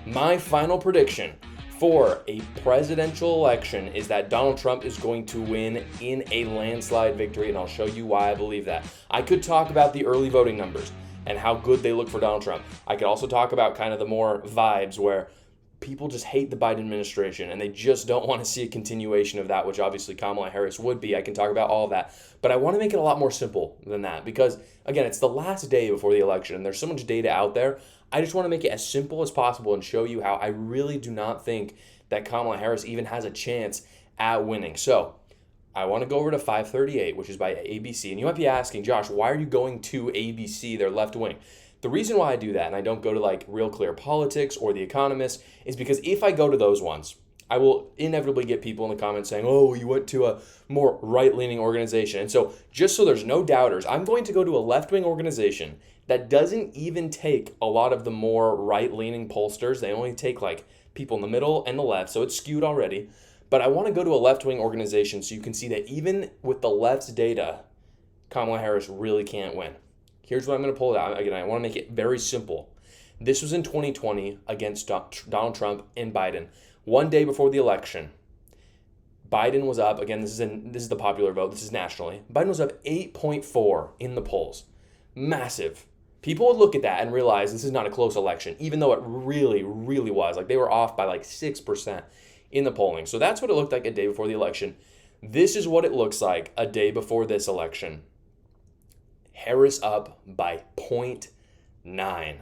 My final prediction for a presidential election is that Donald Trump is going to win in a landslide victory, and I'll show you why I believe that. I could talk about the early voting numbers and how good they look for Donald Trump. I could also talk about kind of the more vibes where people just hate the Biden administration and they just don't want to see a continuation of that, which obviously Kamala Harris would be. I can talk about all of that, but I want to make it a lot more simple than that because, again, it's the last day before the election and there's so much data out there. I just want to make it as simple as possible and show you how I really do not think that Kamala Harris even has a chance at winning. So I want to go over to 538, which is by ABC. And you might be asking, Josh, why are you going to ABC? They're left wing. The reason why I do that, and I don't go to like Real Clear Politics or The Economist, is because if I go to those ones, I will inevitably get people in the comments saying, oh, you went to a more right-leaning organization. And so just so there's no doubters, I'm going to go to a left-wing organization that doesn't even take a lot of the more right-leaning pollsters. They only take like people in the middle and the left, so it's skewed already. But I want to go to a left-wing organization so you can see that even with the left's data, Kamala Harris really can't win. Here's what I'm going to pull it out. Again, I want to make it very simple. This was in 2020 against Donald Trump and Biden. One day before the election, Biden was up. Again, this is the popular vote. This is nationally. Biden was up 8.4 in the polls. Massive. People would look at that and realize this is not a close election, even though it really, really was. Like they were off by like 6% in the polling. So that's what it looked like a day before the election. This is what it looks like a day before this election. Harris up by 0.9.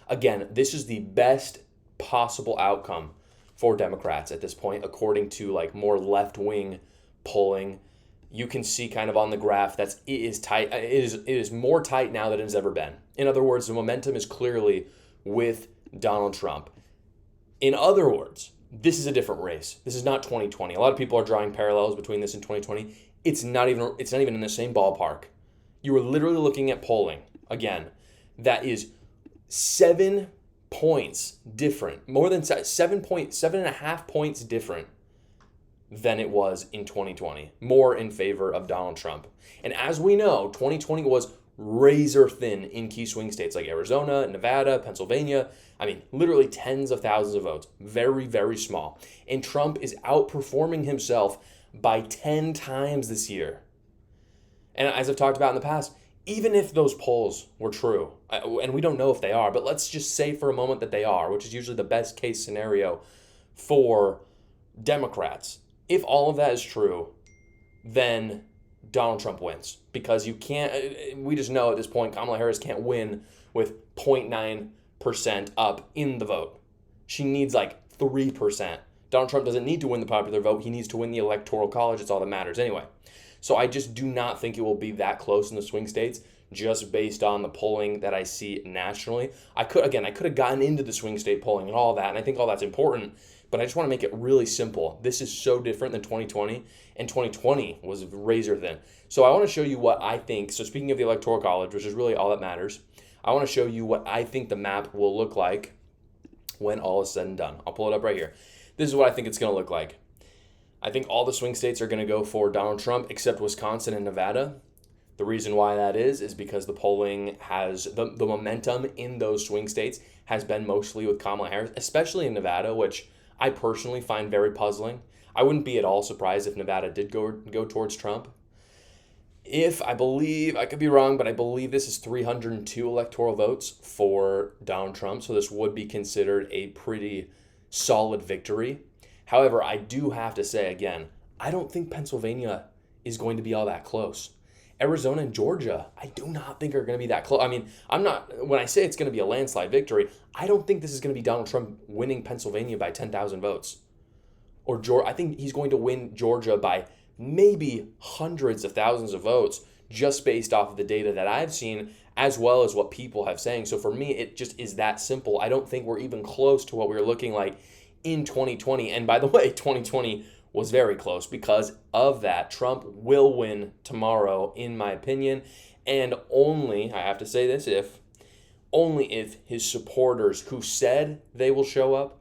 Again, this is the best possible outcome for Democrats at this point, according to like more left-wing polling. You can see kind of on the graph that it is tight. It is more tight now than it has ever been. In other words, the momentum is clearly with Donald Trump. In other words, this is a different race. This is not 2020. A lot of people are drawing parallels between this and 2020. It's not even in the same ballpark. You are literally looking at polling, again, that is 7 points different, more than 7.5 points different than it was in 2020, more in favor of Donald Trump. And as we know, 2020 was razor thin in key swing states like Arizona, Nevada, Pennsylvania. I mean, literally tens of thousands of votes, very, very small. And Trump is outperforming himself by 10 times this year. And as I've talked about in the past, even if those polls were true, and we don't know if they are, but let's just say for a moment that they are, which is usually the best case scenario for Democrats. If all of that is true, then Donald Trump wins because we just know at this point Kamala Harris can't win with 0.9% up in the vote. She needs like 3%. Donald Trump doesn't need to win the popular vote. He needs to win the Electoral College. It's all that matters anyway. So I just do not think it will be that close in the swing states just based on the polling that I see nationally. I could have gotten into the swing state polling and all that, and I think all that's important, but I just want to make it really simple. This is so different than 2020, and 2020 was razor thin. So I want to show you what I think. So speaking of the Electoral College, which is really all that matters, I want to show you what I think the map will look like when all is said and done. I'll pull it up right here. This is what I think it's going to look like. I think all the swing states are going to go for Donald Trump except Wisconsin and Nevada. The reason why that is because the polling has the momentum in those swing states has been mostly with Kamala Harris, especially in Nevada, which I personally find very puzzling. I wouldn't be at all surprised if Nevada did go towards Trump. I could be wrong, but I believe this is 302 electoral votes for Donald Trump, so this would be considered a pretty solid victory. However, I do have to say again, I don't think Pennsylvania is going to be all that close. Arizona and Georgia, I do not think are going to be that close. I mean, when I say it's going to be a landslide victory, I don't think this is going to be Donald Trump winning Pennsylvania by 10,000 votes. I think he's going to win Georgia by maybe hundreds of thousands of votes just based off of the data that I've seen as well as what people have saying. So for me, it just is that simple. I don't think we're even close to what we were looking like in 2020. And by the way, 2020 was very close because of that. Trump will win tomorrow, in my opinion. And only, I have to say this, only if his supporters who said they will show up.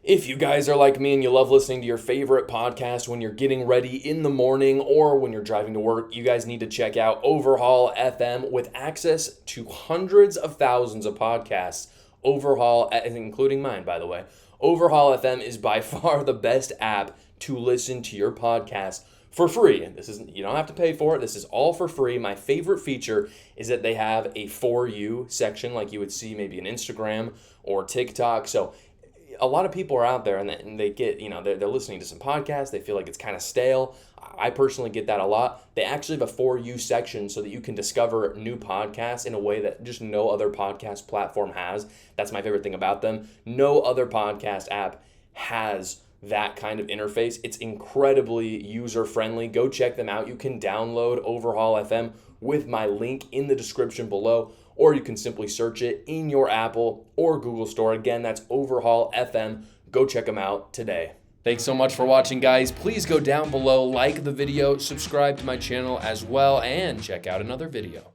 If you guys are like me and you love listening to your favorite podcast when you're getting ready in the morning or when you're driving to work, you guys need to check out Overhaul FM with access to hundreds of thousands of podcasts Overhaul, including mine, by the way. Overhaul FM is by far the best app to listen to your podcast for free. And you don't have to pay for it. This is all for free. My favorite feature is that they have a For You section like you would see maybe in Instagram or TikTok. So a lot of people are out there and they get, they're listening to some podcasts. They feel like it's kind of stale. I personally get that a lot. They actually have a For You section so that you can discover new podcasts in a way that just no other podcast platform has. That's my favorite thing about them. No other podcast app has that kind of interface. It's incredibly user-friendly. Go check them out. You can download Overhaul FM with my link in the description below, or you can simply search it in your Apple or Google store. Again, that's Overhaul FM. Go check them out today. Thanks so much for watching, guys. Please go down below, like the video, subscribe to my channel as well, and check out another video.